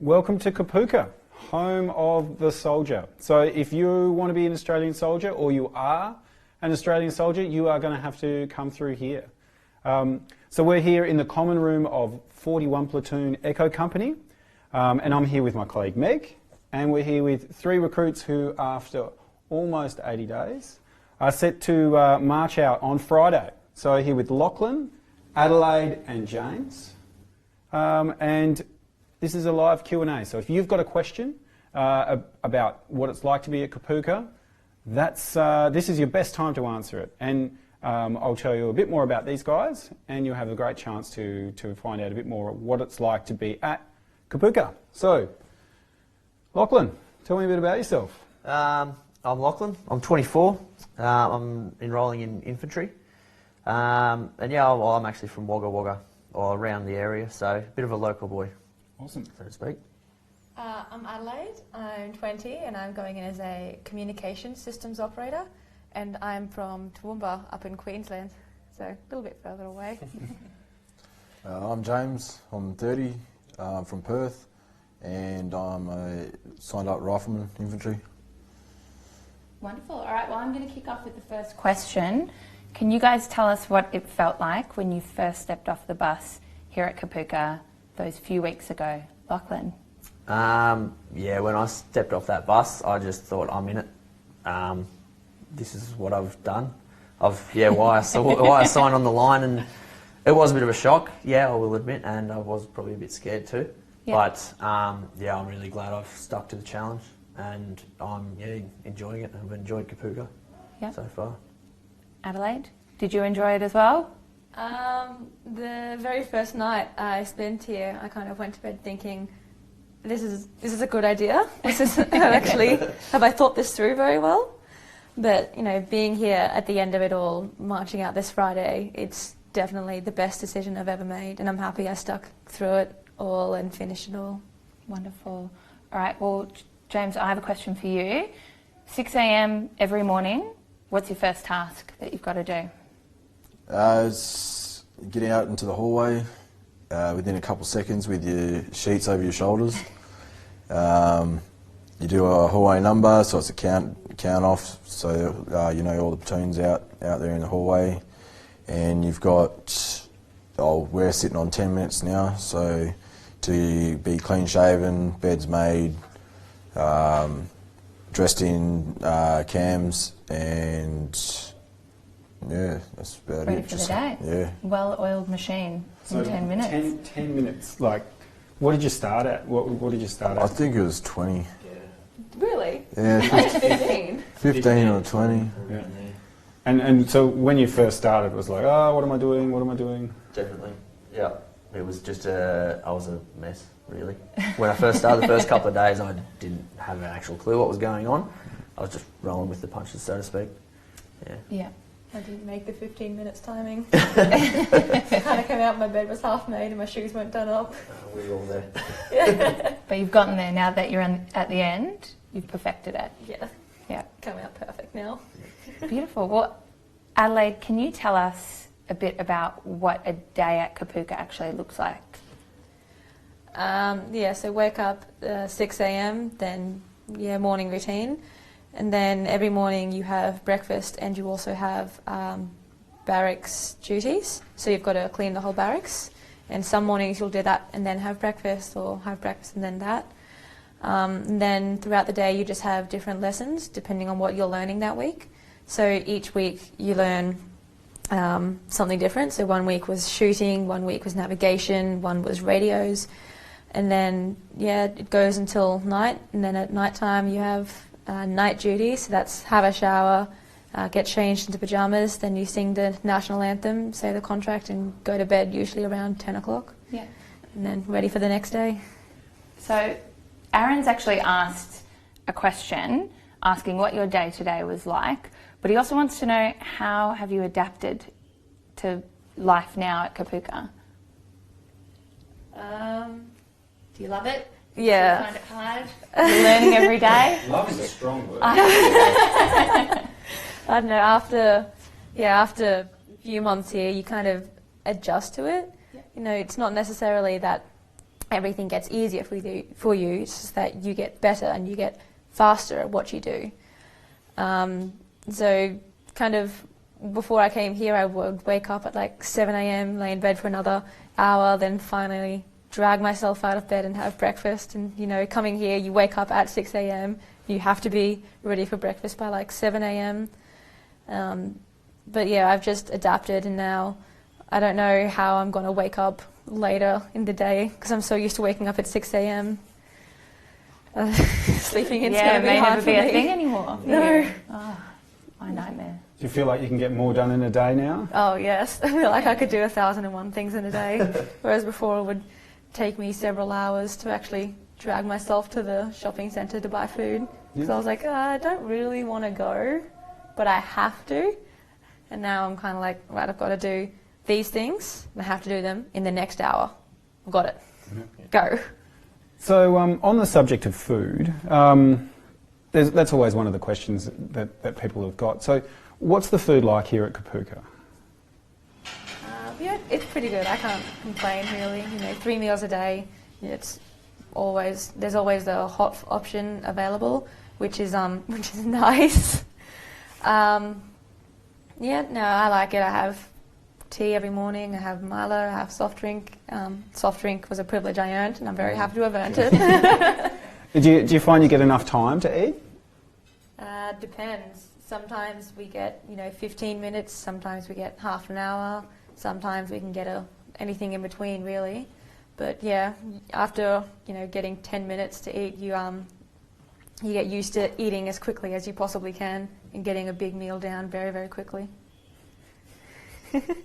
Welcome to Kapooka, home of the soldier. So if you want to be an Australian soldier, or you are an Australian soldier, you are going to have to come through here. So we're here in the common room of 41 Platoon Echo Company, and I'm here with my colleague Meg, and we're here with 3 recruits who, after almost 80 days, are set to march out on Friday. So here with Lachlan, Adelaide and James, and this is a live Q&A. So if you've got a question about what it's like to be at Kapooka, this is your best time to answer it. And I'll tell you a bit more about these guys, and you'll have a great chance to find out a bit more what it's like to be at Kapooka. So, Lachlan, tell me a bit about yourself. I'm Lachlan. I'm 24. I'm enrolling in infantry. And yeah, I'm actually from Wagga Wagga, or around the area, so a bit of a local boy. Awesome. So to speak. I'm Adelaide. I'm 20 and I'm going in as a communication systems operator, and I'm from Toowoomba up in Queensland, so a little bit further away. I'm James. I'm 30. I'm from Perth, and I'm a signed up rifleman infantry. Wonderful. All right, well, I'm going to kick off with the first question. Can you guys tell us what it felt like when you first stepped off the bus here at Kapooka those few weeks ago? Lachlan? Yeah, when I stepped off that bus, I just thought, I'm in it. This is what I've done. Why I signed on the line, and it was a bit of a shock, yeah, I will admit, and I was probably a bit scared too. Yeah. But yeah, I'm really glad I've stuck to the challenge, and I'm enjoying it. I've enjoyed Kapooka so far. Adelaide, did you enjoy it as well? The very first night I spent here, I kind of went to bed thinking, this is a good idea. This is actually, have I thought this through very well? But, being here at the end of it all, marching out this Friday, it's definitely the best decision I've ever made, and I'm happy I stuck through it all and finished it all. Wonderful. All right, well, James, I have a question for you. 6 a.m. every morning, what's your first task that you've got to do? It's getting out into the hallway within a couple seconds with your sheets over your shoulders. You do a hallway number, so it's a count off, so you know all the platoons out there in the hallway, and you've got, we're sitting on 10 minutes now, so to be clean shaven, beds made, dressed in cams, and yeah, that's about Ready it. for the day. Yeah. Well-oiled machine in 10 minutes. 10 minutes. Like, what did you start at? What did you start at? I think it was 20. Yeah. Really? Yeah. 15. 15 or 20. Yeah. And so when you first started, it was like, what am I doing? What am I doing? Definitely. Yeah. It was just I was a mess, really. When I first started, the first couple of days, I didn't have an actual clue what was going on. I was just rolling with the punches, so to speak. Yeah. Yeah. I didn't make the 15 minutes timing. I kind of came out, my bed was half made and my shoes weren't done up. We were all there. Yeah. But you've gotten there now that you're at the end. You've perfected it. Yeah. Yeah. Come out perfect now. Beautiful. Well, Adelaide, can you tell us a bit about what a day at Kapooka actually looks like? So wake up 6 a.m, then morning routine. And then every morning you have breakfast, and you also have barracks duties. So you've got to clean the whole barracks. And some mornings you'll do that and then have breakfast, or have breakfast and then that. And then throughout the day you just have different lessons depending on what you're learning that week. So each week you learn something different. So one week was shooting, one week was navigation, one was radios. And then, it goes until night. And then at night time you have night duty, so that's have a shower, get changed into pyjamas, then you sing the national anthem, say the contract, and go to bed usually around 10 o'clock. Yeah. And then ready for the next day. So Aaron's actually asked a question asking what your day-to-day was like, but he also wants to know, how have you adapted to life now at Kapooka? Do you love it? Yeah. Do you find it hard? You're learning every day? Love is a strong word. I don't know, after a few months here, you kind of adjust to it. Yeah. It's not necessarily that everything gets easier for you. It's just that you get better and you get faster at what you do. So kind of before I came here, I would wake up at like 7 a.m, lay in bed for another hour, then finally drag myself out of bed and have breakfast. And, you know, coming here, you wake up at 6 a.m, you have to be ready for breakfast by like 7 a.m. But yeah, I've just adapted, and now I don't know how I'm going to wake up later in the day because I'm so used to waking up at 6 a.m. Sleeping in's going to be hard for me. It may never be a thing anymore. No. Oh, my nightmare. Do you feel like you can get more done in a day now? Oh yes, I feel like I could do 1,001 things in a day, whereas before it would take me several hours to actually drag myself to the shopping centre to buy food. Because I was like, I don't really want to go, but I have to. And now I'm kind of like, right, I've got to do these things, and I have to do them in the next hour. I've got it. Go. So on the subject of food, that's always one of the questions that people have got. So what's the food like here at Kapooka? Yeah, it's pretty good. I can't complain really. You know, 3 meals a day. There's always the hot option available, which is nice. Yeah, no, I like it. I have tea every morning. I have Milo. I have soft drink. Soft drink was a privilege I earned, and I'm very happy to have earned it. Do you find you get enough time to eat? Depends. Sometimes we get 15 minutes. Sometimes we get half an hour. Sometimes we can get anything in between, really. But yeah, after getting 10 minutes to eat, you get used to eating as quickly as you possibly can and getting a big meal down very, very quickly. Okay,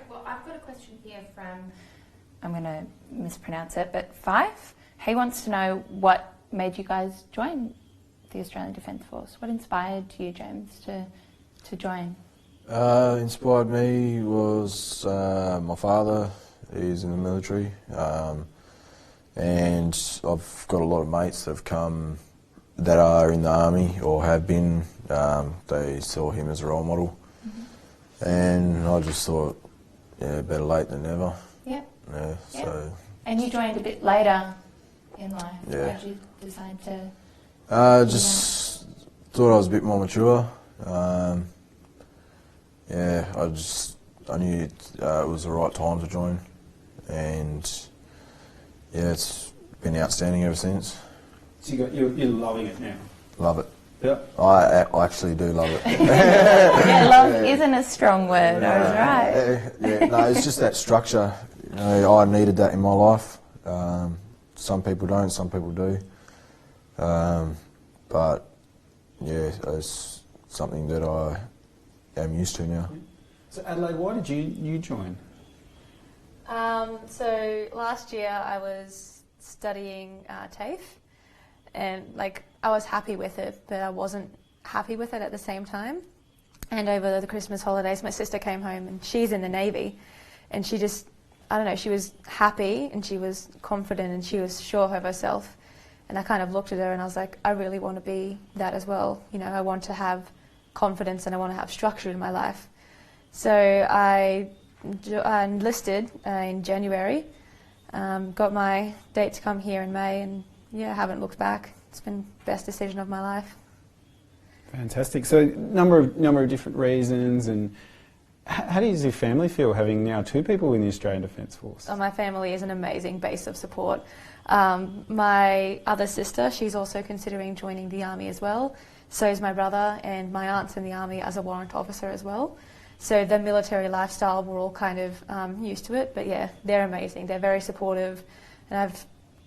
well, I've got a question here from, I'm going to mispronounce it, but Fife. He wants to know what made you guys join the Australian Defence Force. What inspired you, James, to join? Inspired me was my father. He's in the military, and I've got a lot of mates that have come that are in the army or have been. They saw him as a role model, and I just thought, better late than never. Yep. Yeah. Yep. So. And you joined a bit later in life. Yeah. Why did you decide to? Just thought I was a bit more mature. I knew it was the right time to join, and it's been outstanding ever since. So you're loving it now? Love it. Yeah. I actually do love it. Yeah, love isn't a strong word. I was right. No, it's just that structure. I needed that in my life. Some people don't, some people do. But yeah, it's something that I am used to now. So Adelaide, why did you join? So last year I was studying TAFE, and I was happy with it, but I wasn't happy with it at the same time. And over the Christmas holidays, my sister came home, and she's in the Navy, and she just, I don't know, she was happy and she was confident and she was sure of herself. And I kind of looked at her and I was like, I really want to be that as well. I want to have confidence and I want to have structure in my life. So I enlisted in January, got my date to come here in May, and I haven't looked back. It's been the best decision of my life. Fantastic. So number of different reasons. And how does your family feel having now 2 people in the Australian Defence Force? Oh, my family is an amazing base of support. My other sister, she's also considering joining the Army as well. So is my brother, and my aunt's in the Army as a warrant officer as well. So the military lifestyle, we're all kind of used to it. But yeah, they're amazing. They're very supportive, and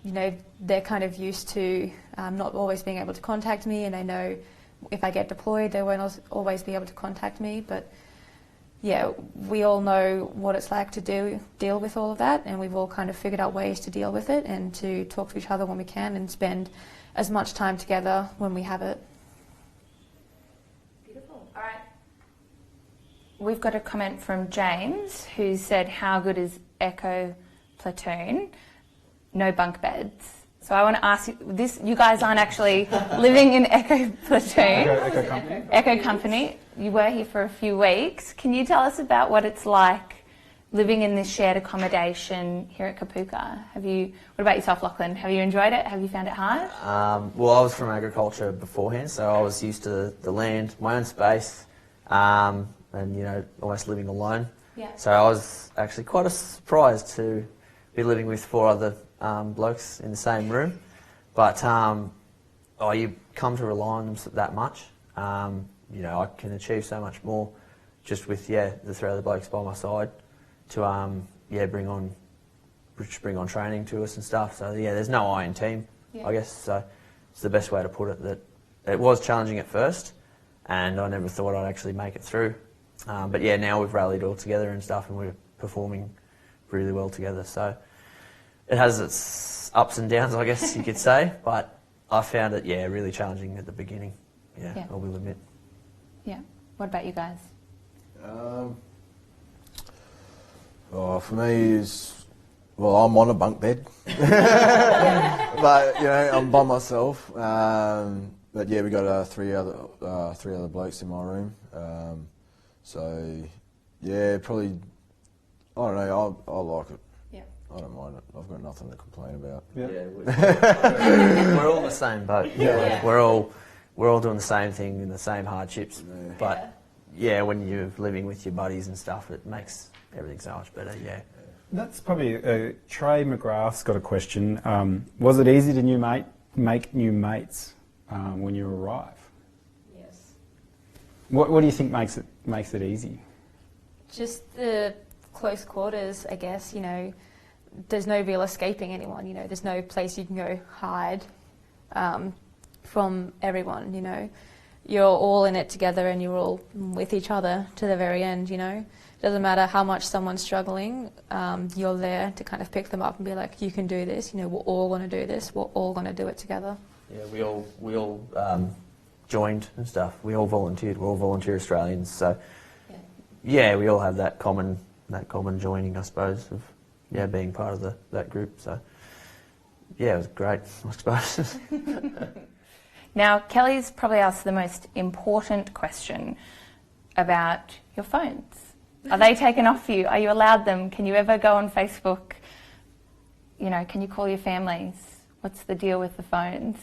they're kind of used to not always being able to contact me, and they know if I get deployed, they won't always be able to contact me. But yeah, we all know what it's like to deal with all of that, and we've all kind of figured out ways to deal with it and to talk to each other when we can and spend as much time together when we have it. Beautiful. All right. We've got a comment from James who said, how good is Echo Platoon? No bunk beds. So I want to ask you, you guys aren't actually living in Echo Platoon. Echo Company. Echo Company. You were here for a few weeks. Can you tell us about what it's like living in this shared accommodation here at Kapooka. What about yourself, Lachlan? Have you enjoyed it? Have you found it hard? Well, I was from agriculture beforehand, so I was used to the land, my own space, and almost living alone. Yeah. So I was actually quite surprised to be living with 4 other blokes in the same room. But you come to rely on them that much. I can achieve so much more just with the 3 other blokes by my side to bring on training to us and stuff. So there's no I in team, I guess. So it's the best way to put it. That it was challenging at first, and I never thought I'd actually make it through. But now we've rallied all together and stuff, and we're performing really well together. So it has its ups and downs, I guess you could say. But I found it really challenging at the beginning. I will admit. Yeah. What about you guys? For me, I'm on a bunk bed, but I'm by myself. But we got 3 other blokes in my room. Probably I don't know. I like it. Yeah. I don't mind it. I've got nothing to complain about. Yeah. We're all the same boat. Yeah. We're all doing the same thing and the same hardships. Yeah. But when you're living with your buddies and stuff, it makes everything so much better. Yeah. That's probably Trey McGrath's got a question. Was it easy to make new mates when you arrive? Yes. What do you think makes it easy? Just the close quarters, I guess. There's no real escaping anyone. There's no place you can go hide from everyone. You're all in it together, and you're all with each other to the very end. Doesn't matter how much someone's struggling, you're there to kind of pick them up and be like, you can do this. We're all going to do this. We're all going to do it together. Yeah, we all joined and stuff. We all volunteered. We're all volunteer Australians, so we all have that common joining, I suppose, of being part of that group. So it was great, I suppose. Now, Kelly's probably asked the most important question about your phones. Are they taken off you? Are you allowed them? Can you ever go on Facebook? Can you call your families? What's the deal with the phones?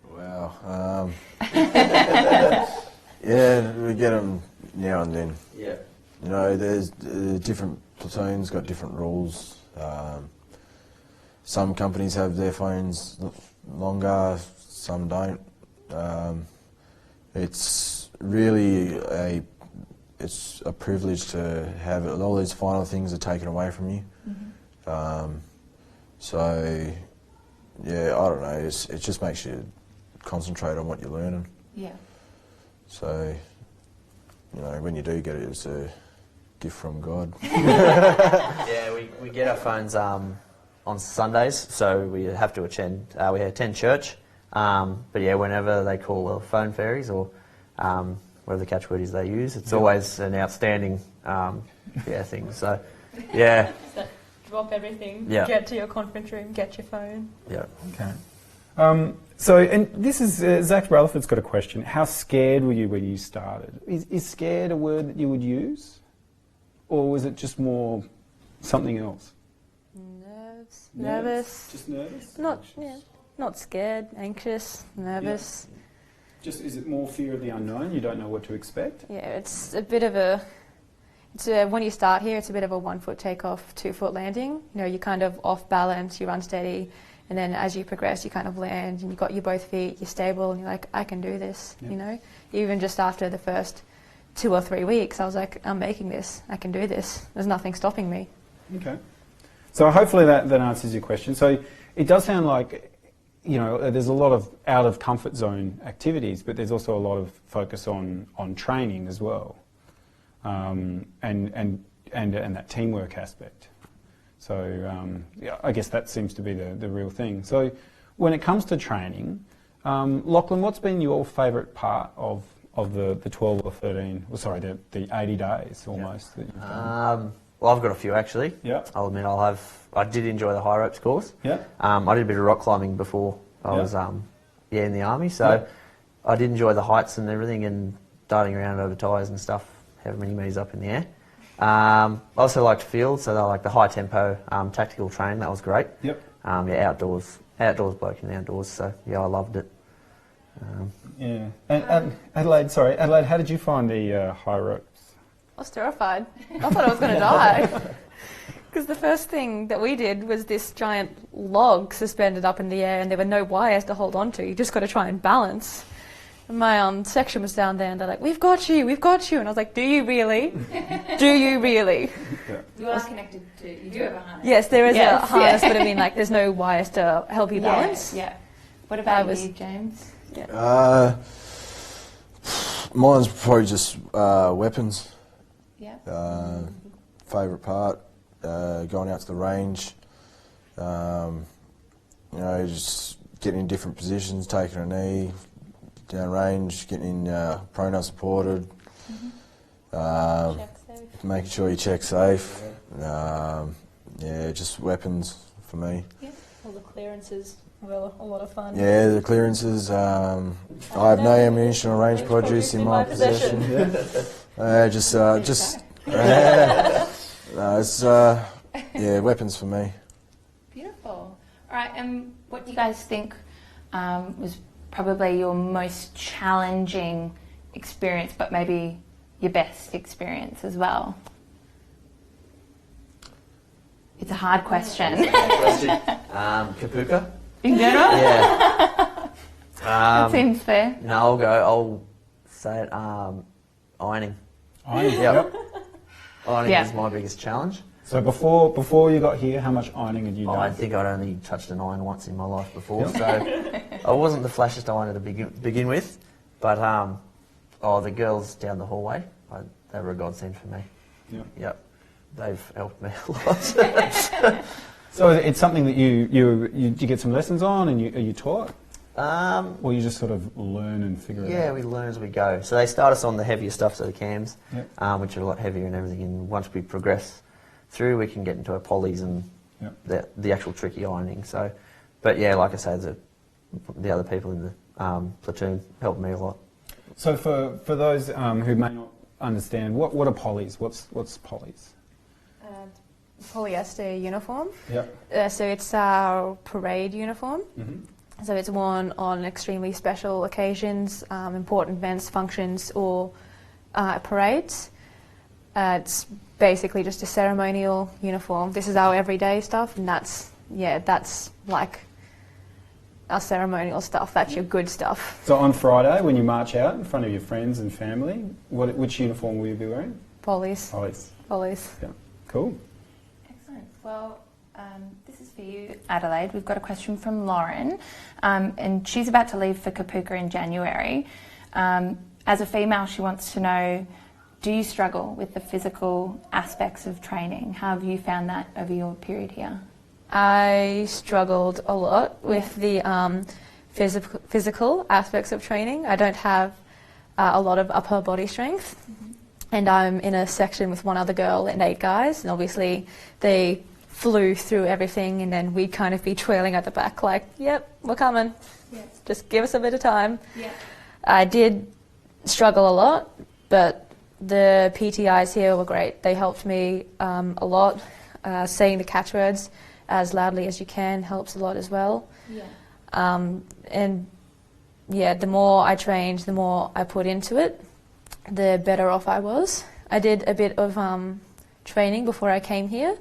Wow. We get them now and then. Yeah. There's different platoons got different rules. Some companies have their phones longer, some don't. It's really a privilege to have it. All these final things are taken away from you. Mm-hmm. I don't know. It just makes you concentrate on what you're learning. Yeah. So, when you do get it, it's a gift from God. We get our phones on Sundays, so we have to attend. We attend church, whenever they call phone fairies or whatever the catchword is they use, it's always an outstanding thing. So, Drop everything. Yeah. Get to your conference room. Get your phone. Yeah. Okay. And this is Zach Rutherford's got a question. How scared were you when you started? Is scared a word that you would use, or was it just more something else? Nervous. Just nervous. Not scared. Anxious. Nervous. Yeah. Just is it more fear of the unknown? You don't know what to expect. Yeah, it's a bit of a. When you start here, it's a bit of a 1 foot takeoff, 2 foot landing. You're kind of off balance, you're unsteady, and then as you progress, you kind of land, and you've got your both feet, you're stable, and you're like, I can do this. Yep. Even just after the first 2 or 3 weeks, I was like, I'm making this. I can do this. There's nothing stopping me. Okay. So hopefully that answers your question. So it does sound like, there's a lot of out of comfort zone activities, but there's also a lot of focus on training as well. And that teamwork aspect. So I guess that seems to be the real thing. So when it comes to training, Lachlan, what's been your favourite part of the 12 or 13, the 80 days almost that you've done? Well, I've got a few actually. Yeah. I'll admit I did enjoy the high ropes course. Yeah. I did a bit of rock climbing before I was in the army, so I did enjoy the heights and everything and darting around over tyres and stuff, however many metres up in the air. I also liked field, so they like the high tempo tactical training. That was great. Yep. Yeah, outdoors bloke in the outdoors. So yeah, I loved it. Yeah. And Adelaide, how did you find the high ropes? I was terrified. I thought I was going to die. Because the first thing that we did was this giant log suspended up in the air, and there were no wires to hold on to. You just got to try and balance. And my section was down there, and they're like, we've got you. And I was like, do you really? Do you really? You are connected to, you do have a harness. Yes, there is a harness, but I mean, like, there's no wires to help you balance. Yeah. What about you, James? Yeah. Mine's probably just weapons. Yeah. Favourite part, going out to the range. Just getting in different positions, taking a knee, down range, getting prone unsupported, making sure you check safe. Just weapons for me. Yeah. All the clearances were a lot of fun. Yeah, the clearances. I have no ammunition or range produce in my possession. Weapons for me. Beautiful. All right, and what do you guys think was probably your most challenging experience, but maybe your best experience as well? It's a hard question. Kapooka. In general? Yeah. That seems fair. No, I'll say it. Ironing. Yep. Ironing was my biggest challenge. So before you got here, how much ironing had you done? I think I'd only touched an iron once in my life before, so I wasn't the flashiest ironer to begin with. But the girls down the hallway, they were a godsend for me. Yep. They've helped me a lot. So it's something that you get some lessons on, and are you taught? Or you just sort of learn and figure it out? Yeah, we learn as we go. So they start us on the heavier stuff, so the cams, Yep. Which are a lot heavier and everything. And once we progress through, we can get into our polys and the actual tricky ironing. So, but yeah, like I say, the other people in the platoon helped me a lot. So for those who may not understand, what are polys? What's polys? Polyester uniform. Yeah. So it's our parade uniform. Mm-hmm. So it's worn on extremely special occasions, important events, functions, or parades. It's basically just a ceremonial uniform. This is our everyday stuff, and that's like our ceremonial stuff. That's your good stuff. So on Friday, when you march out in front of your friends and family, which uniform will you be wearing? Police. Police. Yeah. Cool. Excellent. Well, this is for you, Adelaide. We've got a question from Lauren, and she's about to leave for Kapooka in January. As a female, she wants to know, do you struggle with the physical aspects of training? How have you found that over your period here? I struggled a lot with the physical aspects of training. I don't have a lot of upper body strength, and I'm in a section with one other girl and 8 guys, and obviously they flew through everything, and then we'd kind of be trailing at the back like, yep, we're coming. Yes. Just give us a bit of time. Yeah. I did struggle a lot, but the PTIs here were great. They helped me a lot. Saying the catchwords as loudly as you can helps a lot as well. Yeah. And yeah, the more I trained, the more I put into it, the better off I was. I did a bit of training before I came here,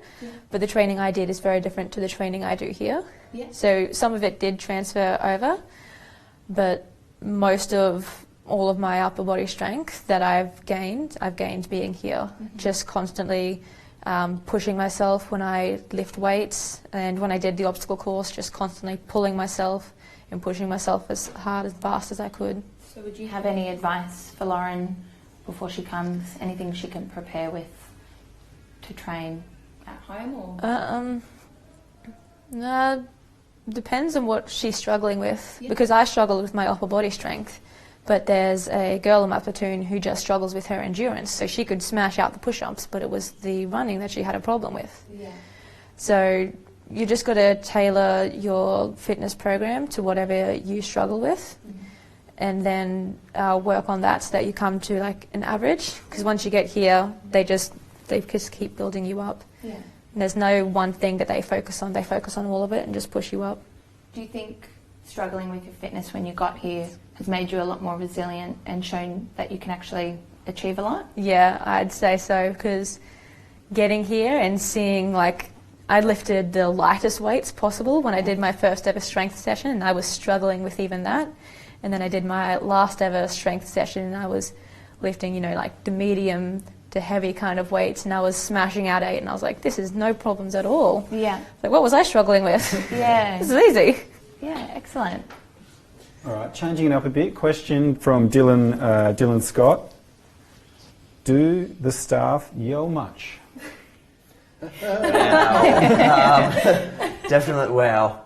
but the training I did is very different to the training I do here. Yeah. So some of it did transfer over, but most of all of my upper body strength that I've gained being here, just constantly pushing myself when I lift weights, and when I did the obstacle course, just constantly pulling myself and pushing myself as hard and fast as I could. So would you have any advice for Lauren before she comes? Anything she can prepare with to train at home? Or? No, depends on what she's struggling with, because I struggled with my upper body strength. But there's a girl in my platoon who just struggles with her endurance, so she could smash out the push-ups, but it was the running that she had a problem with. Yeah. So you just got to tailor your fitness program to whatever you struggle with, and then work on that so that you come to like an average. Because once you get here, they just they just keep building you up. Yeah. And there's no one thing that they focus on. They focus on all of it and just push you up. Do you think struggling with your fitness when you got here has made you a lot more resilient and shown that you can actually achieve a lot? Yeah, I'd say so, because getting here and seeing, like, I lifted the lightest weights possible when I did my first ever strength session, and I was struggling with even that. And then I did my last ever strength session, and I was lifting, you know, like the medium to heavy kind of weights, and I was smashing out 8, and I was like, this is no problems at all. Yeah. Like, what was I struggling with? Yeah. This is easy. Yeah, excellent. All right, changing it up a bit. Question from Dylan Scott. Do the staff yell much? Definitely. Well,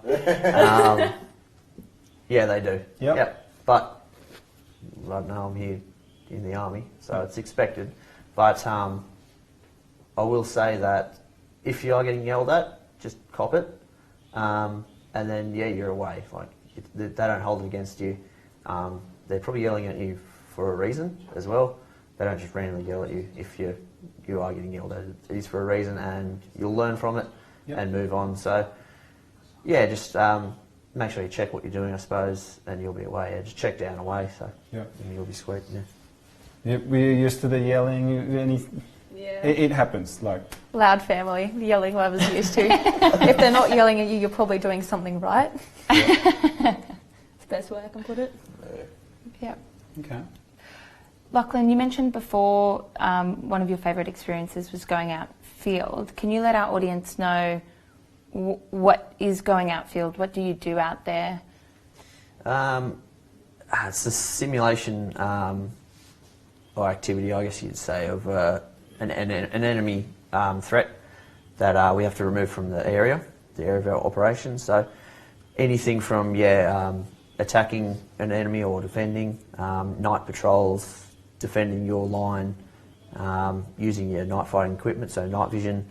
yeah, they do. Yep. But I know I'm here in the army, so it's expected. But I will say that if you are getting yelled at, just cop it, and then you're away. Like they don't hold it against you. They're probably yelling at you for a reason as well. They don't just randomly yell at you if you are getting yelled at. It is for a reason, and you'll learn from it and move on. So, yeah, just make sure you check what you're doing, I suppose, and you'll be away. Yeah, just check down away, so and you'll be sweet. Yeah. Yep, we're used to the yelling. It happens. Like Loud family, yelling whoever's used to. If they're not yelling at you, you're probably doing something right. It's the best way I can put it. Yeah. Okay. Lachlan, you mentioned before one of your favourite experiences was going outfield. Can you let our audience know what is going outfield? What do you do out there? It's a simulation or activity, I guess you'd say, of an enemy threat that we have to remove from the area of our operation. So anything from attacking an enemy or defending, night patrols, defending your line, using your night fighting equipment, so night vision,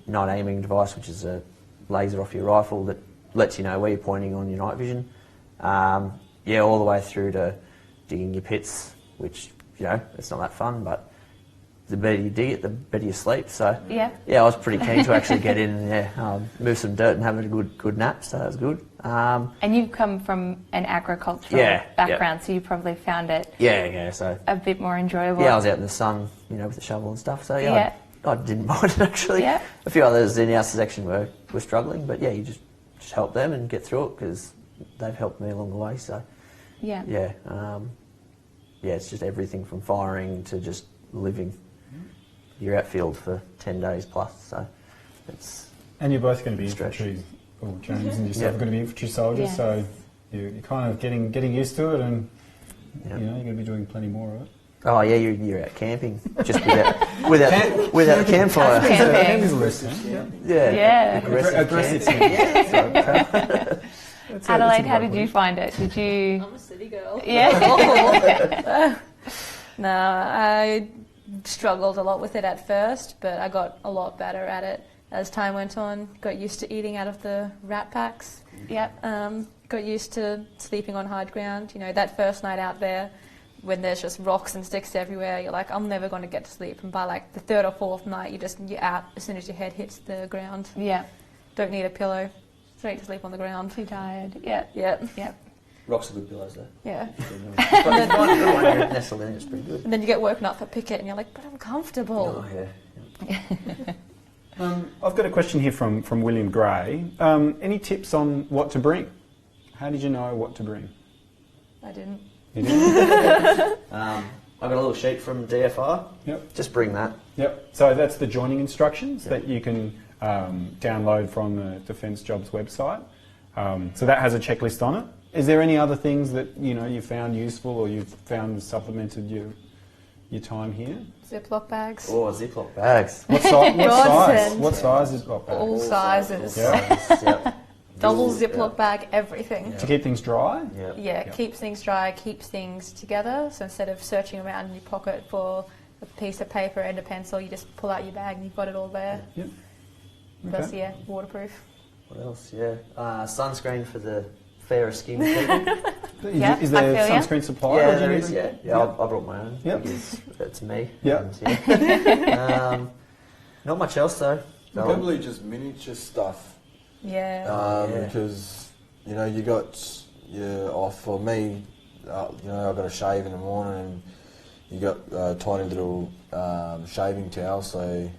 night aiming device, which is a laser off your rifle that lets you know where you're pointing on your night vision. All the way through to digging your pits, which, it's not that fun, but the better you dig it, the better you sleep. So I was pretty keen to actually get in and move some dirt and have a good nap, so that was good. And you've come from an agricultural background, so you probably found it so a bit more enjoyable. Yeah, I was out in the sun, with the shovel and stuff, so I didn't mind it actually. Yeah. A few others in our section were struggling, but you just help them and get through it because they've helped me along the way. So it's just everything from firing to just living. You're outfield for 10 days plus, so it's... And you're both going to be infantry, or James and yourself are going to be infantry soldiers, so you're kind of getting used to it, and you're going to be doing plenty more of it. Oh yeah, you're out camping, just without the campfire. Camping's a lesson. Yeah. Aggressive. Adelaide, how did you find it? Did you? I'm a city girl. Yeah. No, I struggled a lot with it at first, but I got a lot better at it as time went on. Got used to eating out of the rat packs. Yep. Got used to sleeping on hard ground. That first night out there, when there's just rocks and sticks everywhere, you're like, I'm never going to get to sleep. And by like the third or fourth night, you're out as soon as your head hits the ground. Yeah. Don't need a pillow. Straight to sleep on the ground. Too tired. Yeah. Yeah. Rocks are good pillows though. Yeah. Nestled in, it's pretty good. And then you get woken up for picket and you're like, but I'm comfortable. Oh yeah. I've got a question here from William Gray. Any tips on what to bring? How did you know what to bring? I didn't. You didn't? I got a little sheet from DFR. Yep. Just bring that. Yep. So that's the joining instructions that you can download from the Defence Jobs website. So that has a checklist on it. Is there any other things that you found useful or you've found supplemented your time here? Ziploc bags. Oh, Ziploc bags. What size? What size is Ziploc bags? All sizes. Yep. Double Ziploc bag, everything. To keep things dry? Yeah, keeps things dry, keeps things together. So instead of searching around in your pocket for a piece of paper and a pencil, you just pull out your bag and you've got it all there. Yep. Plus, waterproof. What else? Yeah. Sunscreen for the fairer skinned people. Is there I feel sunscreen supplied? Yeah, or do there you is. need- Yeah, I brought my own. Yep. Because it's me. Yeah. And, not much else though. No. Probably just miniature stuff. Yeah. Yeah. Because you got for me, I got a shave in the morning, and you got a tiny little shaving towel, so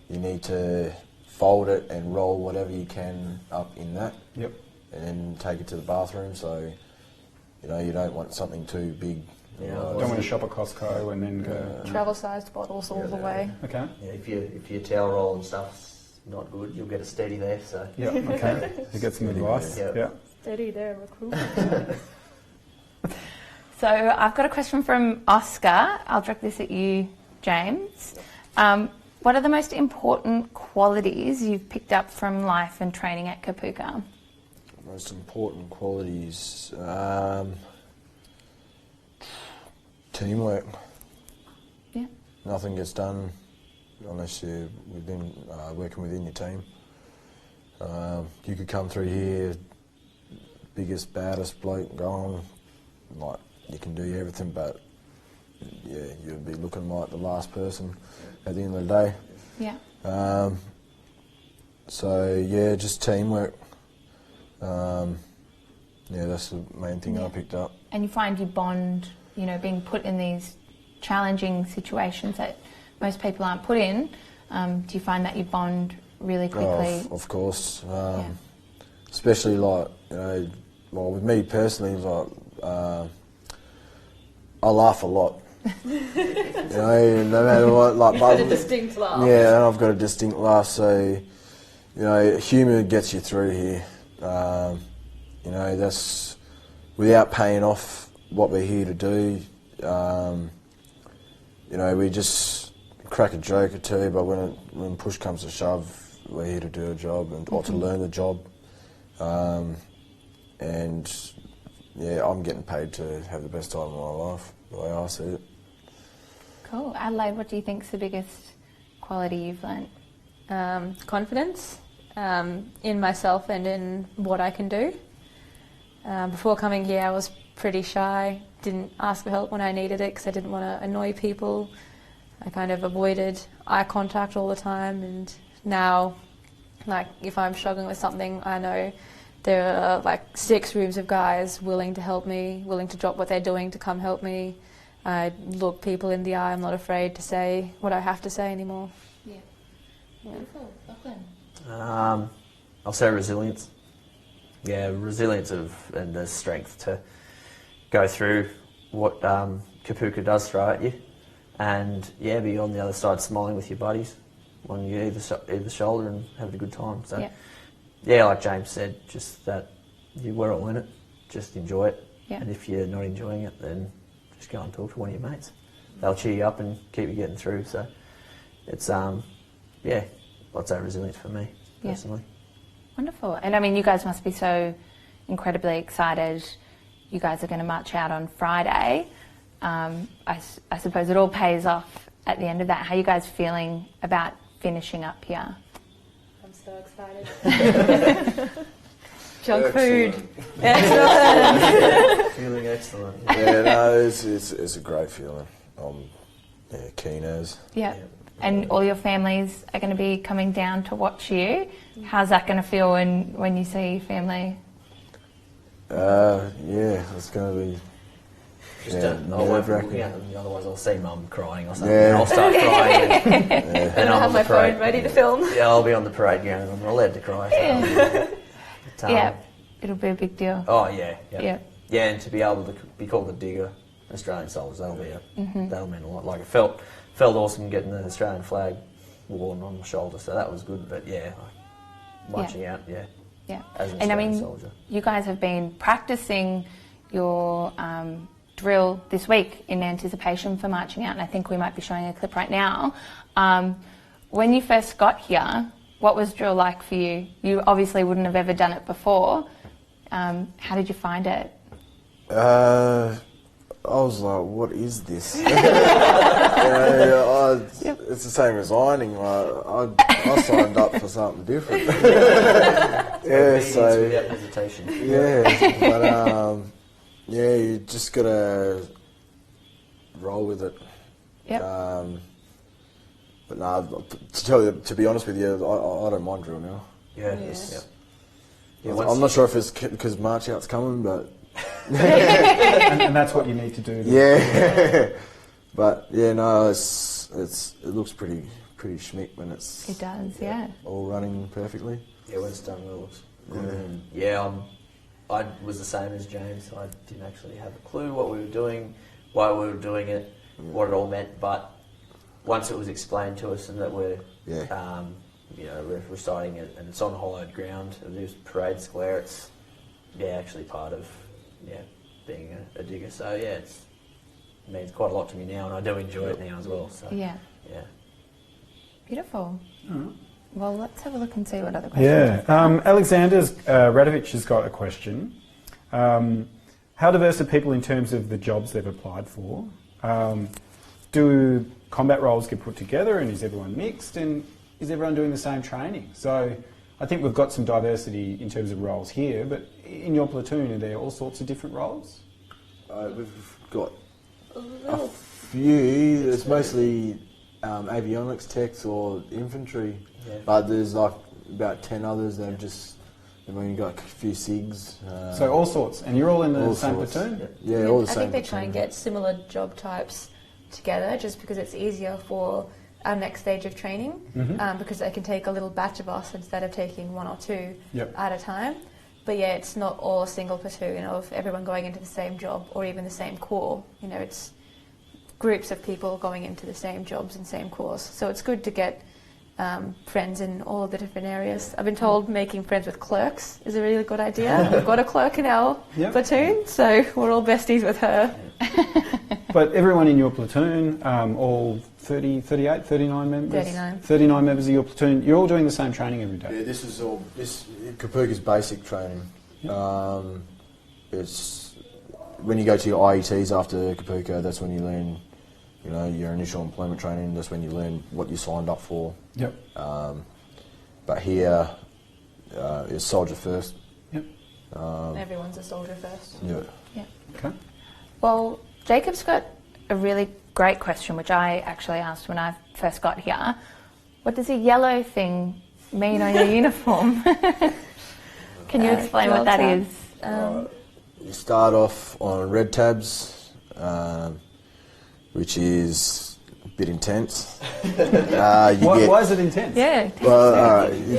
you need to fold it and roll whatever you can up in that. Yep. And then take it to the bathroom. So you don't want something too big. Yeah, Don't want to shop at Costco and then go. Travel-sized bottles all the way. Okay. Yeah, if your towel roll and stuff's not good, you'll get a steady there. So Yeah. Okay. You get some advice. Yeah. Yeah. Steady there, recruit. So I've got a question from Oscar. I'll direct this at you, James. What are the most important qualities you've picked up from life and training at Kapooka? Most important qualities. Teamwork. Yeah. Nothing gets done unless you're working within your team. You could come through here, biggest, baddest bloke going, like you can do everything, but yeah, you'd be looking like the last person at the end of the day. Yeah. So yeah, just teamwork. Yeah, that's the main thing I picked up. And you find you bond, being put in these challenging situations that most people aren't put in. Do you find that you bond really quickly? Of course. Especially with me personally, I laugh a lot. No matter what, Got a distinct laugh. Yeah, and I've got a distinct laugh, so humour gets you through here. That's without paying off what we're here to do. We just crack a joke or two, but when push comes to shove, we're here to do a job or to learn the job. And yeah, I'm getting paid to have the best time of my life, the way I see it. Cool. Adelaide, what do you think's the biggest quality you've learnt? Confidence in myself and in what I can do. Before coming here, I was pretty shy, didn't ask for help when I needed it because I didn't want to annoy people. I kind of avoided eye contact all the time, and now, if I'm struggling with something, I know there are 6 rooms of guys willing to help me, willing to drop what they're doing to come help me. I look people in the eye. I'm not afraid to say what I have to say anymore. Yeah. Beautiful. Lachlan? I'll say resilience. Yeah, resilience and the strength to go through what Kapooka does throw at you, and yeah, be on the other side smiling with your buddies on you either shoulder and having a good time. So yeah, like James said, just that we're all in it. Just enjoy it, and if you're not enjoying it, then just go and talk to one of your mates. They'll cheer you up and keep you getting through. So it's I'd say resilience for me personally. Wonderful. And you guys must be so incredibly excited. You guys are going to march out on Friday. I suppose it all pays off at the end of that. How are you guys feeling about finishing up here? I'm so excited. Junk food. Excellent. Feeling excellent. Yeah, no, it's a great feeling. I'm keen as. Yeah. And all your families are going to be coming down to watch you. How's that going to feel when you see your family? Yeah, it's going to be. I won't be looking at them, otherwise I'll see Mum crying or something. Yeah. And I'll start crying. And I'll I'm have on my the parade. phone ready to film. Yeah, I'll be on the parade ground. I'm not allowed to cry. So. But, Yeah, it'll be a big deal. Oh yeah. Yeah. Yeah, and to be able to be called a digger, Australian soldiers, that'll mean a lot. It felt awesome getting the Australian flag worn on my shoulder, so that was good. But marching out, Yeah. as an And Australian soldier. you guys have been practicing your drill this week in anticipation for marching out, and I think we might be showing a clip right now. When you first got here, what was drill like for you? You obviously wouldn't have ever done it before. How did you find it? I was like, what is this? It's the same as ironing. I signed up for something different. Obedience without hesitation. Yeah, but Yeah, you just gotta roll with it. Yep. But no, to be honest with you, I don't mind drill now. Yeah. Yeah. I'm not sure if it's because March out's coming, but and that's what you need to do. yeah. But yeah, no, it looks pretty schmick when it's It does, yeah. all running perfectly. Yeah, when it's done well, it looks good. And yeah, I was the same as James. I didn't actually have a clue what we were doing, why we were doing it, what it all meant. But once it was explained to us and that we're, we're reciting it and it's on hollowed ground, it was parade square. It's actually part of being a digger. So it means quite a lot to me now, and I do enjoy it now as well. So Yeah. yeah. Beautiful. Mm-hmm. Well, let's have a look and see what other questions. Yeah. Alexander Radovich has got a question. How diverse are people in terms of the jobs they've applied for? Do combat roles get put together, and is everyone mixed, and is everyone doing the same training? So I think we've got some diversity in terms of roles here, but in your platoon, are there all sorts of different roles? We've got a few. It's mostly avionics techs or infantry, but there's like about 10 others that have they've only got a few SIGs. So all sorts, and you're all in the all same sorts. platoon? Yeah, all the I same think they try and platoon. get similar job types together just because it's easier for our next stage of training because they can take a little batch of us instead of taking one or two at a time. But yeah, it's not all a single platoon of everyone going into the same job or even the same corps. You know, it's groups of people going into the same jobs and same corps. So it's good to get friends in all of the different areas. I've been told making friends with clerks is a really good idea. We've got a clerk in our platoon, so we're all besties with her. But everyone in your platoon, all 30, 38, 39 members? 39. 39 members of your platoon, you're all doing the same training every day? Yeah, this Kapooka's basic training. It's when you go to your IETs after Kapooka, that's when you learn, your initial employment training. That's when you learn what you signed up for. Yep. But here, it's soldier first. Yep. Everyone's a soldier first. Yeah. Okay. Well, Jacob's got a really great question, which I actually asked when I first got here. What does a yellow thing mean on your uniform? Can you explain what that is? You start off on red tabs, which is a bit intense. Why is it intense? Yeah. Well, you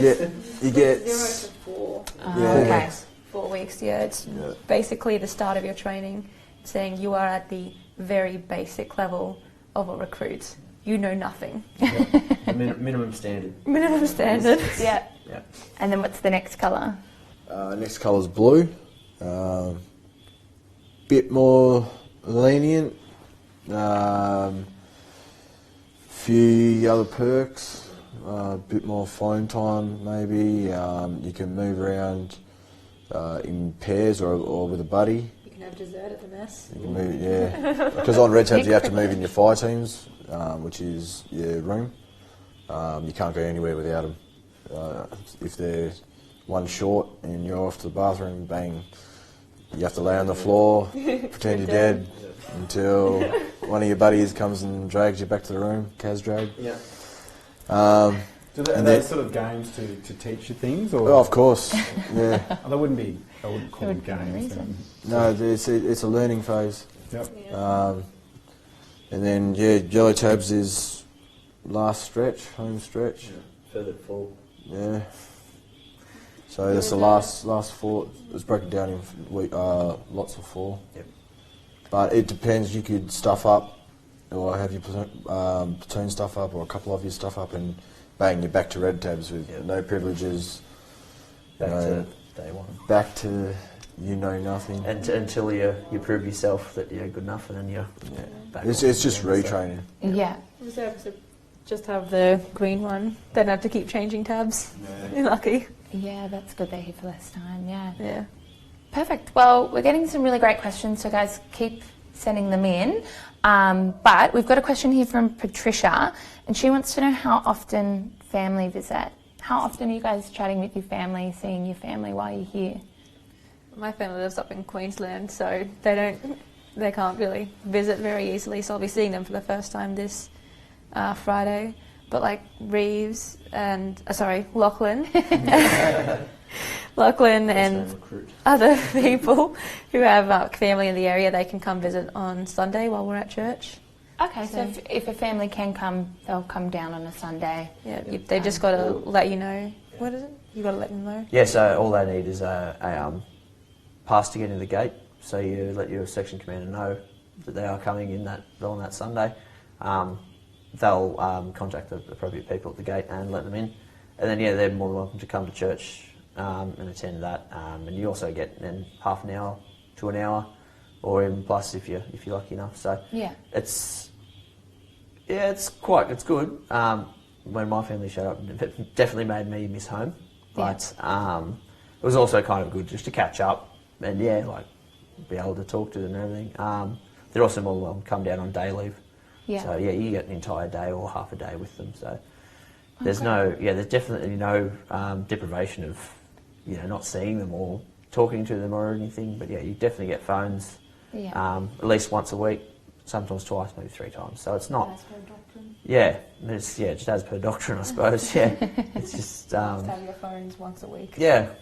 get 0 to 4. Okay. 4 weeks, It's basically the start of your training, saying you are at the very basic level of a recruit. You know nothing. Minimum standard. Minimum standard. Yeah. Yeah. And then what's the next colour? Next colour's blue. Bit more lenient. Few other perks. Bit more phone time, maybe. You can move around in pairs or with a buddy. You can have dessert at the mess. You can move, because on red tabs you have to move in your fire teams, which is your room. You can't go anywhere without them. If they're one short and you're off to the bathroom, bang, you have to lay on the floor, pretend you're dead until one of your buddies comes and drags you back to the room, Kaz drag. Yeah. Are they sort of games to teach you things? Or? Oh, of course, yeah. I wouldn't call them games. No, it's a learning phase. Yep. And then, yellow tabs is last stretch, home stretch. Further full. Yeah. So that's the last 4. It's broken down in lots of 4. Yep. But it depends. You could stuff up, or have your platoon stuff up, or a couple of your stuff up, and bang, you're back to red tabs with no privileges. Back to day one. Back to nothing. And until you prove yourself that you're good enough, and then you're back. It's just retraining. Yeah. Reserves just have the green one. Don't have to keep changing tabs. You're lucky. Yeah, that's good. They're here for less time. Yeah. Yeah. Perfect. Well, we're getting some really great questions, so guys, keep sending them in. But we've got a question here from Patricia, and she wants to know how often family visit. How often are you guys chatting with your family, seeing your family while you're here? My family lives up in Queensland, so they can't really visit very easily. So I'll be seeing them for the first time this Friday. But like Reeves and Lachlan, Lachlan and other people who have family in the area, they can come visit on Sunday while we're at church. Okay, so if a family can come, they'll come down on a Sunday. Yeah, they just got to let you know. What is it? You got to let them know. Yeah, so all they need is a pass to get in the gate. So you let your section commander know that they are coming in on that Sunday. They'll contact the appropriate people at the gate and let them in. And then, they're more than welcome to come to church and attend that. And you also get then half an hour to an hour, or even plus if you're lucky enough. So it's good. When my family showed up, it definitely made me miss home. But it was also kind of good just to catch up and be able to talk to them and everything. They're also more than welcome to come down on day leave. Yeah. So you get an entire day or half a day with them. So there's there's definitely no deprivation of not seeing them or talking to them or anything. But you definitely get phones at least once a week, sometimes twice, maybe 3 times. So it's not. As per doctrine. Yeah, just as per doctrine, I suppose. Yeah, it's just. Just have your phones once a week. Yeah,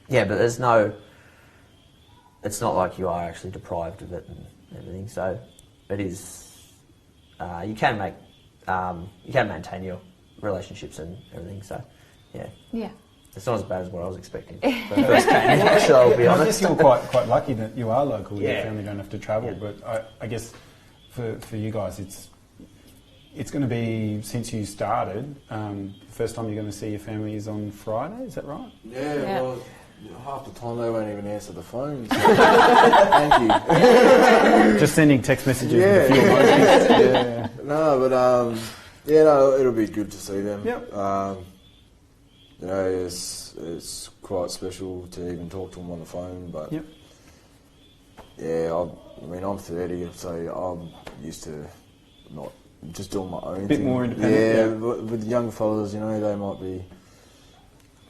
but there's no. It's not like you are actually deprived of it and everything. So it is. You can maintain your relationships and everything. So, yeah. It's not as bad as what I was expecting. So I'll be honest. I guess you're quite lucky that you are local. Your family don't have to travel. Yeah. But I guess for you guys, it's going to be, since you started, the first time you're going to see your family is on Friday. Is that right? Yeah. Well, half the time they won't even answer the phone. So thank you. Just sending text messages with a few emojis. No, but it'll be good to see them. Yep. It's quite special to even talk to them on the phone. But I'm 30, so I'm used to not just doing my own thing. More independent. Yeah, but with young fellas, they might be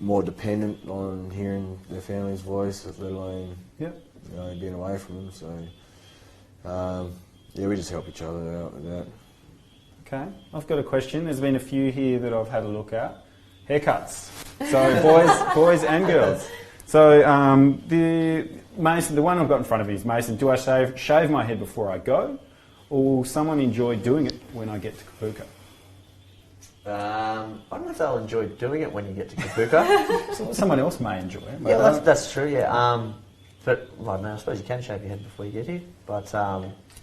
more dependent on hearing their family's voice, let alone being away from them. So we just help each other out with that. Okay, I've got a question. There's been a few here that I've had a look at. Haircuts. So boys and girls. So Mason, the one I've got in front of me is Mason. Do I shave my head before I go, or will someone enjoy doing it when I get to Kapooka? I don't know if they'll enjoy doing it when you get to Kapooka. So someone else may enjoy it. Yeah, that's true. Yeah, but I suppose you can shave your head before you get here. But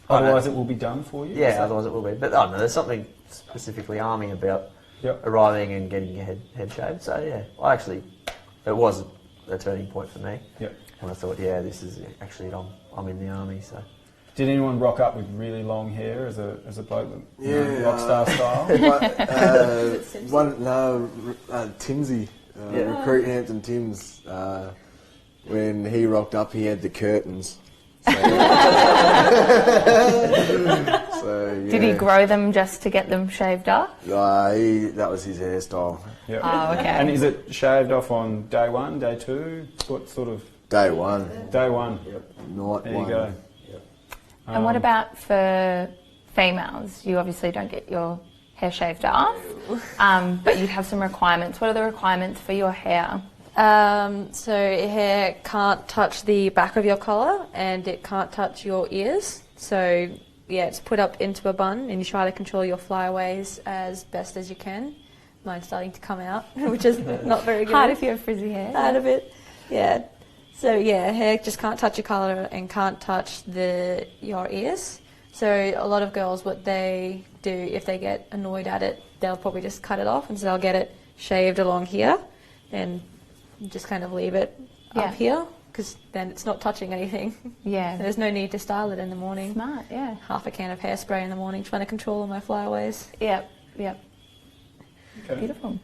otherwise, it will be done for you. Yeah, otherwise it will be. But there's something specifically army about arriving and getting your head shaved. So it was a turning point for me. Yep. And I thought, this is actually I'm in the army. So. Did anyone rock up with really long hair as a bloke, rock star style? Timsy, Recruit Hampton Tim's. When he rocked up, he had the curtains. Did he grow them just to get them shaved off? That was his hairstyle. Yep. Oh, okay. And is it shaved off on day 1, day 2? What sort of? Day 1. Day 1. Yep. Night there 1. You go. Yep. And what about for females? You obviously don't get your hair shaved off, but you'd have some requirements. What are the requirements for your hair? So your hair can't touch the back of your collar and it can't touch your ears. So it's put up into a bun and you try to control your flyaways as best as you can. Mine's starting to come out, which is not very good. Hard if you have frizzy hair. Hard of it, yeah. So hair just can't touch your collar and can't touch your ears. So a lot of girls, what they do, if they get annoyed at it, they'll probably just cut it off and so they'll get it shaved along here and just kind of leave it up here because then it's not touching anything. Yeah. There's no need to style it in the morning. Smart, yeah. Half a can of hairspray in the morning trying to control all my flyaways. Yep. Okay. Beautiful.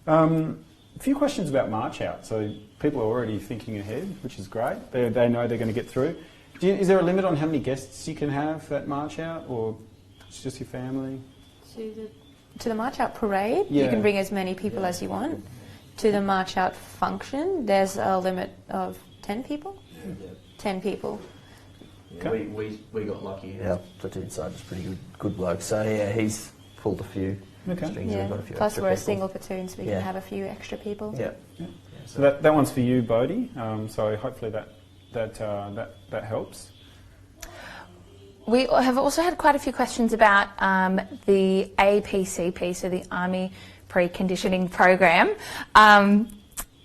A few questions about March Out. So people are already thinking ahead, which is great. They know they're going to get through. Is there a limit on how many guests you can have at March Out, or it's just your family? To the March Out parade, you can bring as many people as you want. To the March Out function, there's a limit of 10 people? Yeah. 10 people. Yeah, Okay. we got lucky. Our platoon sergeant's pretty good bloke. So yeah, he's pulled a few Okay. strings. Yeah. We've got a few Plus extra we're a people. single platoon, so we Yeah. can have a few extra people. Yeah. So that one's for you, Bodhi. So hopefully that helps. We have also had quite a few questions about the APCP, so the Army Preconditioning Program.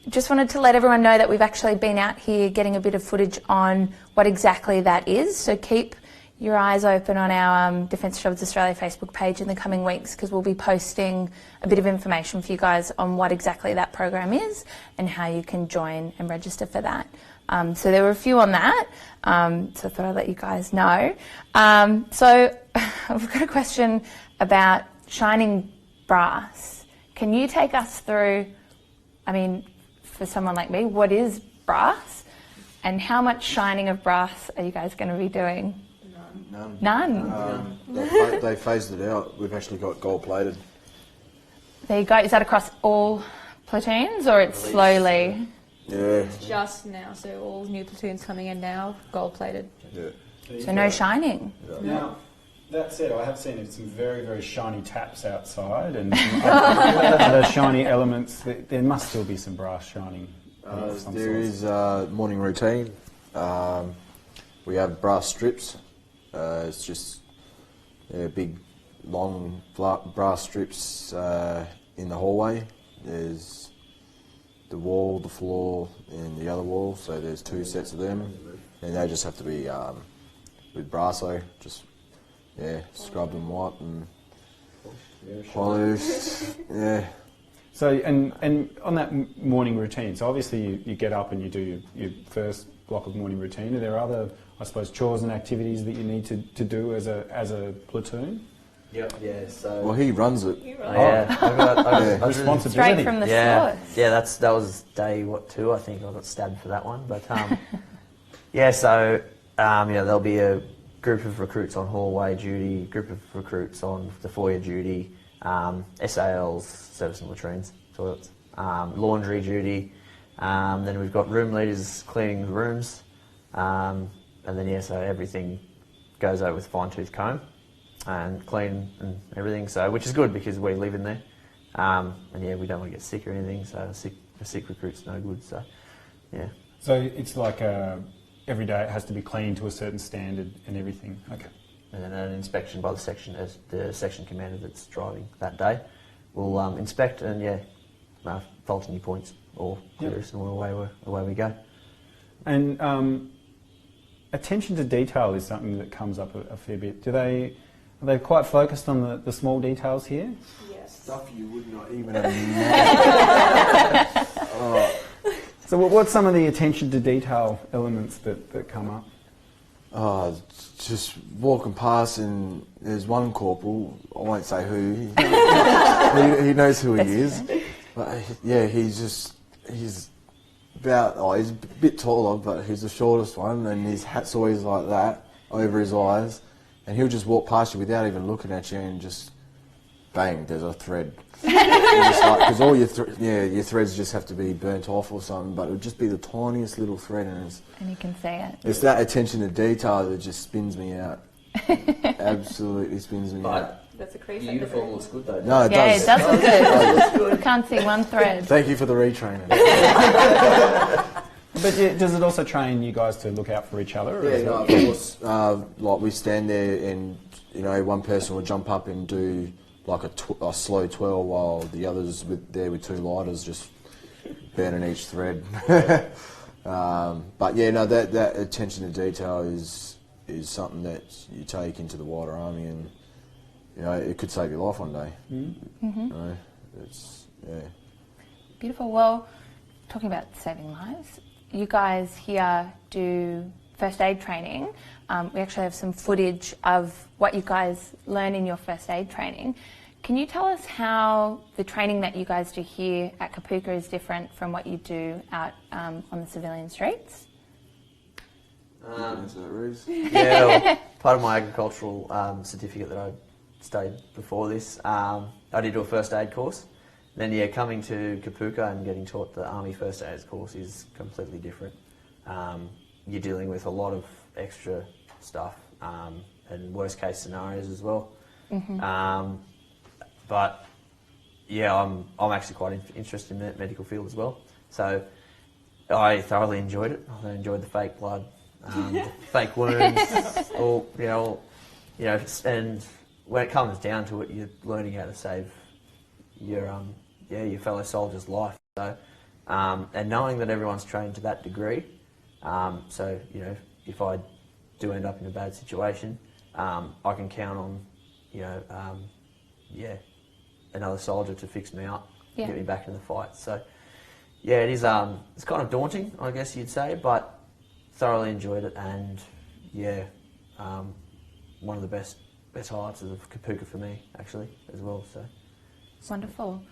Just wanted to let everyone know that we've actually been out here getting a bit of footage on what exactly that is. So keep your eyes open on our Defence Jobs Australia Facebook page in the coming weeks, because we'll be posting a bit of information for you guys on what exactly that program is and how you can join and register for that. So there were a few on that, so I thought I'd let you guys know. So I've got a question about shining brass. Can you take us through, I mean, for someone like me, what is brass and how much shining of brass are you guys going to be doing? None? They phased it out. We've actually got gold plated. There you go. Is that across all platoons or it's slowly? Yeah. Just now, so all new platoons coming in now, gold plated. Yeah. So no shining? Now, that said, I have seen some very, very shiny taps outside and some other shiny elements. There must still be some brass shining. of some There sort. is morning routine. We have brass strips. It's just big, long brass strips in the hallway. There's the wall, the floor, and the other wall. So there's 2 sets of them, and they just have to be with brasso. Just scrubbed and wiped and polished. Yeah. So, and on that morning routine, so obviously you get up and you do your first block of morning routine. Are there other, I suppose, chores and activities that you need to do as a platoon? Yep. Yeah. So. Well, he runs it. Yeah. I was Responsibility. Straight from the source. Yeah, that was day 2, I think. I got stabbed for that one, but yeah. So there'll be a group of recruits on hallway duty, group of recruits on the foyer duty, SALs, service and latrines, toilets, laundry duty. Then we've got room leaders cleaning the rooms, and then so everything goes over with a fine-tooth comb and clean and everything. So which is good because we live in there, and we don't want to get sick or anything. So a sick recruit's no good. So yeah. So it's like every day it has to be cleaned to a certain standard and everything. Okay. And then an inspection by the section commander that's driving that day will inspect and fault any points or clear us, and away we go. And attention to detail is something that comes up a fair bit. Are they quite focused on the small details here? Yes. Stuff you would not even imagine. So what's some of the attention to detail elements that come up? Just walking past and there's one corporal, I won't say who, he knows who he is, but he's a bit taller, but he's the shortest one, and his hat's always like that, over his eyes, and he'll just walk past you without even looking at you and just, bang, there's a thread. Because all your threads just have to be burnt off or something, but it would just be the tiniest little thread, and And you can see it. it's that attention to detail that just spins me out. Absolutely spins me out. That's a The crease. uniform looks good though. No, it Yeah, does. it does look good. You can't see one thread. Thank you for the retraining. But does it also train you guys to look out for each other? Yeah, no, of course. Like we stand there, and one person will jump up and do like a slow twirl, while the others with 2 lighters just burning each thread. But that attention to detail is something that you take into the wider army, and it could save your life one day. Mm-hmm. It's Beautiful. Well, talking about saving lives, you guys here do first aid training. We actually have some footage of what you guys learn in your first aid training. Can you tell us how the training that you guys do here at Kapooka is different from what you do out on the civilian streets? Part of my agricultural certificate that I studied before this, I did do a first aid course. Then coming to Kapooka and getting taught the Army First Aid course is completely different. you're dealing with a lot of extra stuff and worst case scenarios as well. But yeah, I'm actually quite interested in the medical field as well. So I thoroughly enjoyed it. I enjoyed the fake blood, the fake wounds, and when it comes down to it, you're learning how to save your fellow soldier's life. So and knowing that everyone's trained to that degree, so if I do end up in a bad situation, I can count on another soldier to fix me up, get me back in the fight. So yeah, it is. It's kind of daunting, I guess you'd say, but thoroughly enjoyed it, and one of the best highlights of Kapooka for me actually as well. So Wonderful.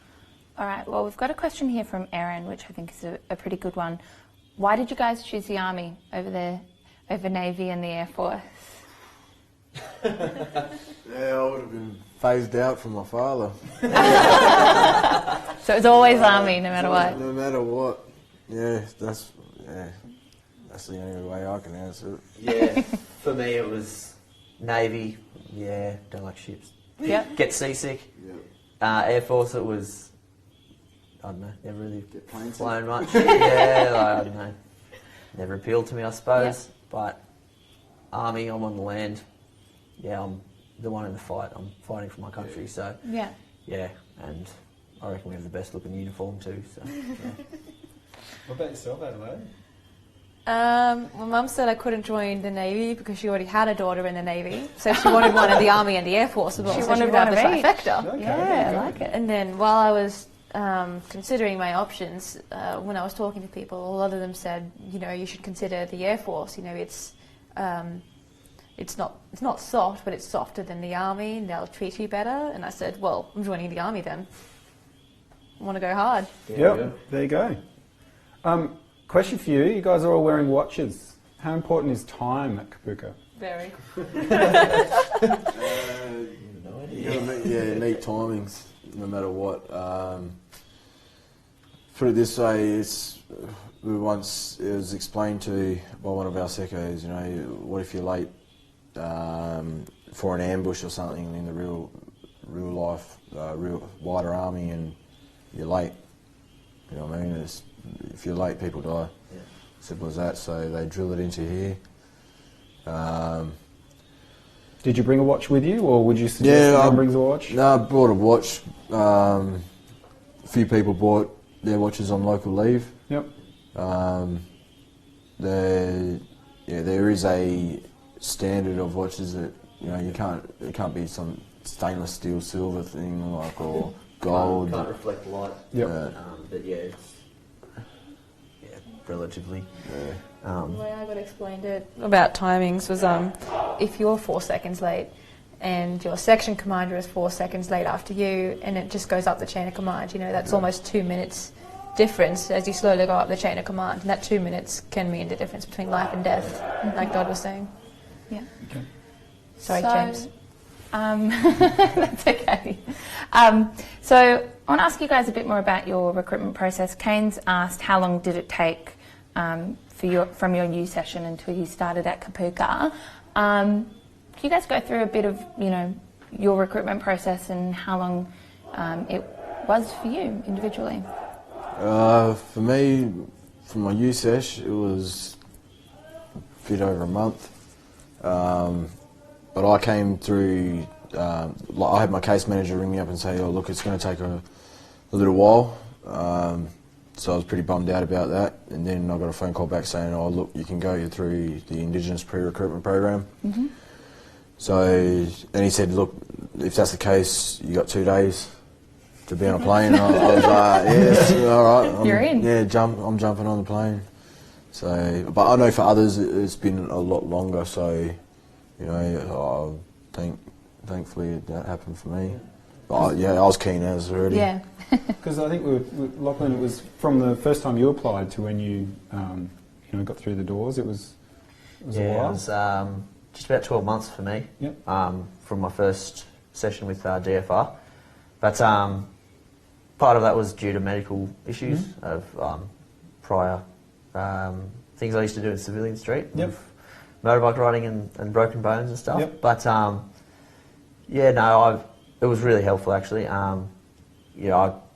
All right. Well, we've got a question here from Erin, which I think is a pretty good one. Why did you guys choose the Army over Navy and the Air Force? Yeah, I would have been phased out from my father. So it's always Army, no matter what. No matter what. Yeah, that's the only way I can answer it. yeah, for me it was Navy. Yeah, don't like ships. Yep. Get seasick. Yep. Air Force, it was, I don't know, never really Get plain sick. flown much. I don't know, never appealed to me, I suppose. Yep. But Army, I'm on the land. Yeah, I'm the one in the fight. I'm fighting for my country. So Yeah. yeah, and I reckon we have the best looking uniform too. So yeah. What about yourself, Adelaide? My mum said I couldn't join the Navy because she already had a daughter in the Navy, so she wanted one in the Army and the Air Force as well. She so wanted would have one the of each. trifecta. Okay, Yeah, okay. I like it. And then while I was considering my options, when I was talking to people, a lot of them said, you should consider the Air Force. It's not soft, but it's softer than the Army, and they'll treat you better. And I said, well, I'm joining the Army then. I want to go hard. Yep, there you go. Question for you. You guys are all wearing watches. How important is time at Kapooka? Very. You need timings, no matter what. Put it this way, it was explained to by one of our secos, what if you're late for an ambush or something in the real life, real wider army, and you're late. You know what I mean? If you're late, people die. Yeah. Simple as that. So they drill it into here. Did you bring a watch with you, or would you suggest someone brings a watch? No, I brought a watch. A few people bought their watches on local leave. Yep. There is a standard of watches that it can't be some stainless steel silver thing or gold. Can't reflect light. Yep. But yeah, it's relatively. The way I got explained it about timings was if you're 4 seconds late and your section commander is 4 seconds late after you, and it just goes up the chain of command, that's almost 2 minutes difference as you slowly go up the chain of command, and that 2 minutes can mean the difference between life and death, like Dodd was saying. Yeah. Okay. Sorry, So, James. That's okay. So I want to ask you guys a bit more about your recruitment process. Kane's asked how long did it take from your new session until you started at Kapooka. Can you guys go through a bit of your recruitment process and how long it was for you individually? For me, for my youth sesh, it was a bit over a month. But I came through, I had my case manager ring me up and say, oh look, it's going to take a little while. So I was pretty bummed out about that. And then I got a phone call back saying, oh look, you can go through the Indigenous pre-recruitment program. Mm-hmm. So, and he said, look, if that's the case, you got 2 days to be on a plane. I was like, yes, all right. You're in. Yeah, I'm jumping on the plane. So, but I know for others it's been a lot longer. So, thankfully that happened for me. I was keen as already. Yeah. Because I think Lachlan, it was from the first time you applied to when you got through the doors. It was a while. It was just about 12 months for me. Yep. From my first session with DFR, but part of that was due to medical issues of prior things I used to do in Civilian Street. Yep. With motorbike riding and broken bones and stuff. Yep. But it was really helpful actually.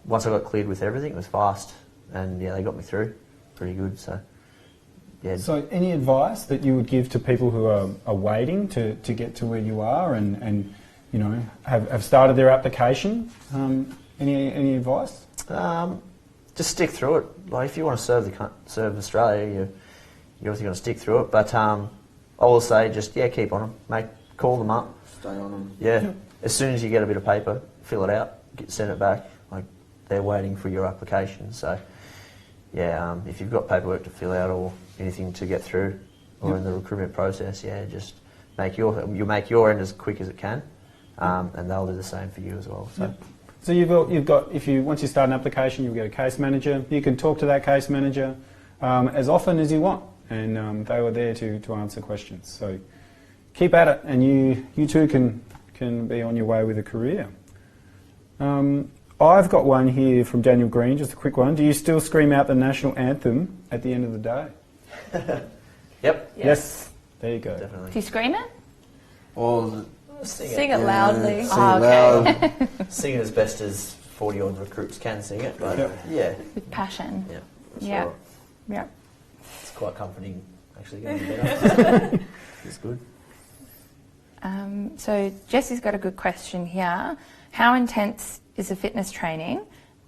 Once I got cleared with everything, it was fast, and they got me through pretty good. So yeah. So any advice that you would give to people who are waiting to get to where you are and have started their application? Any advice? Just stick through it. Like if you want to serve Australia, you're obviously going to stick through it. But I will say, just keep on them. Call them up. Stay on them. Yeah. As soon as you get a bit of paper, fill it out, send it back. Like they're waiting for your application. So if you've got paperwork to fill out or anything to get through, or in the recruitment process, just make your end as quick as it can, and they'll do the same for you as well. So. So you've got once you start an application, you'll get a case manager. You can talk to that case manager as often as you want, and they were there to answer questions. So keep at it, and you too can be on your way with a career. I've got one here from Daniel Green, just a quick one. Do you still scream out the national anthem at the end of the day? Yep. Yes. There you go. Definitely. Do you scream it? Or Sing it loudly. Sing it loud. Sing it as best as 40-odd recruits can sing it, but With passion. Yeah. That's Yeah. right. Yeah. It's quite comforting, actually. Getting better. It's good. So Jesse's got a good question here. How intense is the fitness training,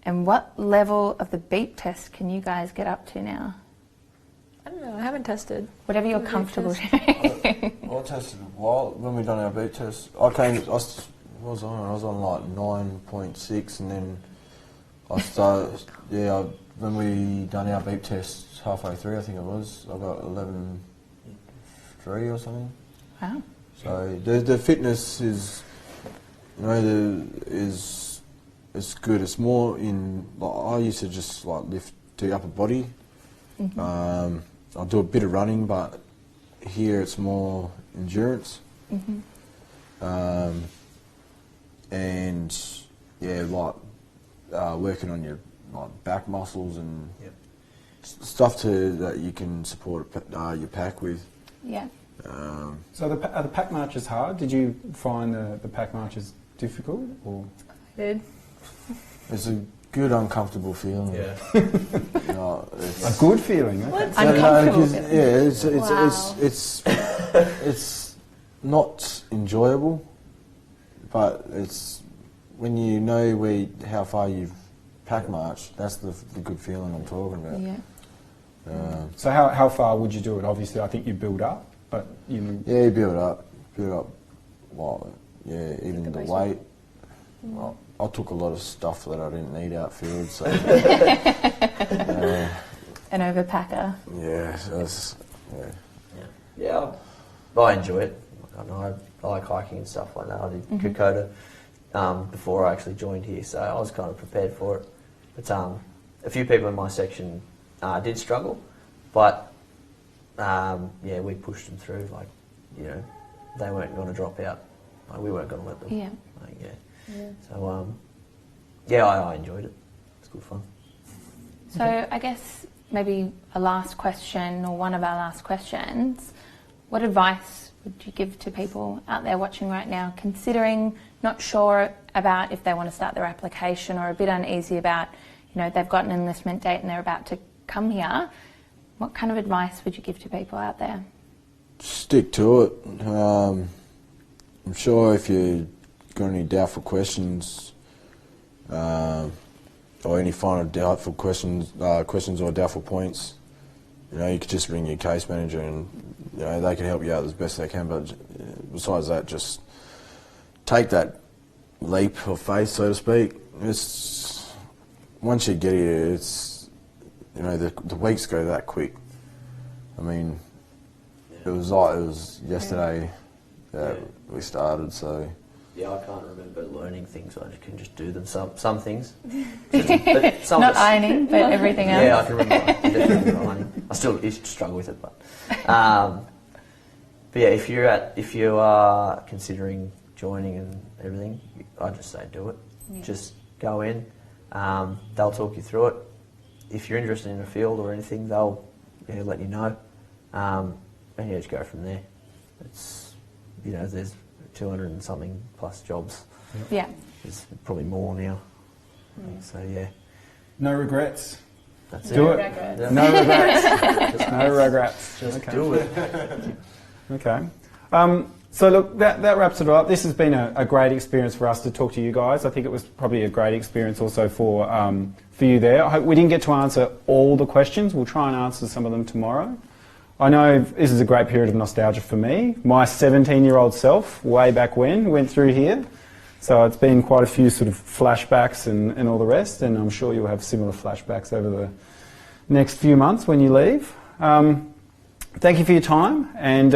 and what level of the beep test can you guys get up to now? I don't know, I haven't tested. Whatever you're The beep comfortable test. doing. I tested a while when we done our beat test. I was on like 9.6, and then I started. When we done our beep test halfway through, I think it was, I got 11.3 or something. Wow. So the fitness is, it's good. It's more in. I used to just like lift the upper body. Mm-hmm. I'll do a bit of running, but here it's more endurance. Mm-hmm. And working on your back muscles and stuff that you can support your pack with. Yeah. So are the pack marches hard? Did you find the pack marches difficult? Or? I did. It's a good, uncomfortable feeling. Yeah. A good feeling. Okay. What's uncomfortable? It's not enjoyable, but it's when you know how far you've pack marched. That's the good feeling I'm talking about. Yeah. So how far would you do it? Obviously, I think you build up, but you build up. Well, even the weight. Well, I took a lot of stuff that I didn't need outfield, so. An overpacker. Yeah, I enjoy it. I like hiking and stuff like that. I did Kapooka before I actually joined here, so I was kind of prepared for it. But a few people in my section did struggle, but we pushed them through. They weren't going to drop out. We weren't going to let them. Yeah. So I enjoyed it. It's good fun. So I guess maybe a last question, or one of our last questions. What advice would you give to people out there watching right now, considering not sure about if they want to start their application, or a bit uneasy about, they've got an enlistment date and they're about to come here? What kind of advice would you give to people out there? Stick to it. I'm sure if you got any doubtful questions, or any final doubtful questions or doubtful points, you could just ring your case manager and they can help you out as best they can. But besides that, just take that leap of faith, so to speak. It's once you get here, it's the weeks go that quick. I mean, it was yesterday that we started, so. Yeah, I can't remember learning things. I can just do them. Some things. Not ironing, but everything else. Yeah, I can remember. I can definitely remember ironing. I still used to struggle with it, but if you are considering joining and everything, I just say do it. Yeah. Just go in. They'll talk you through it. If you're interested in a field or anything, they'll let you know, and just go from there. It's there's 200 and something plus jobs. Yeah. There's probably more now. So No regrets. that's Do it. it. Yeah. No regrets. No regrets. Just Okay. do it. Okay. So look, that wraps it up. This has been a great experience for us to talk to you guys. I think it was probably a great experience also for you there. I hope we didn't get to answer all the questions. We'll try and answer some of them tomorrow. I know this is a great period of nostalgia for me. My 17-year-old self, way back when, went through here. So it's been quite a few sort of flashbacks and all the rest, and I'm sure you'll have similar flashbacks over the next few months when you leave. Thank you for your time, and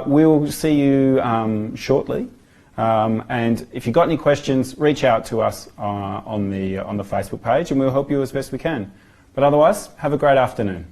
we'll see you shortly. And if you've got any questions, reach out to us on the Facebook page, and we'll help you as best we can. But otherwise, have a great afternoon.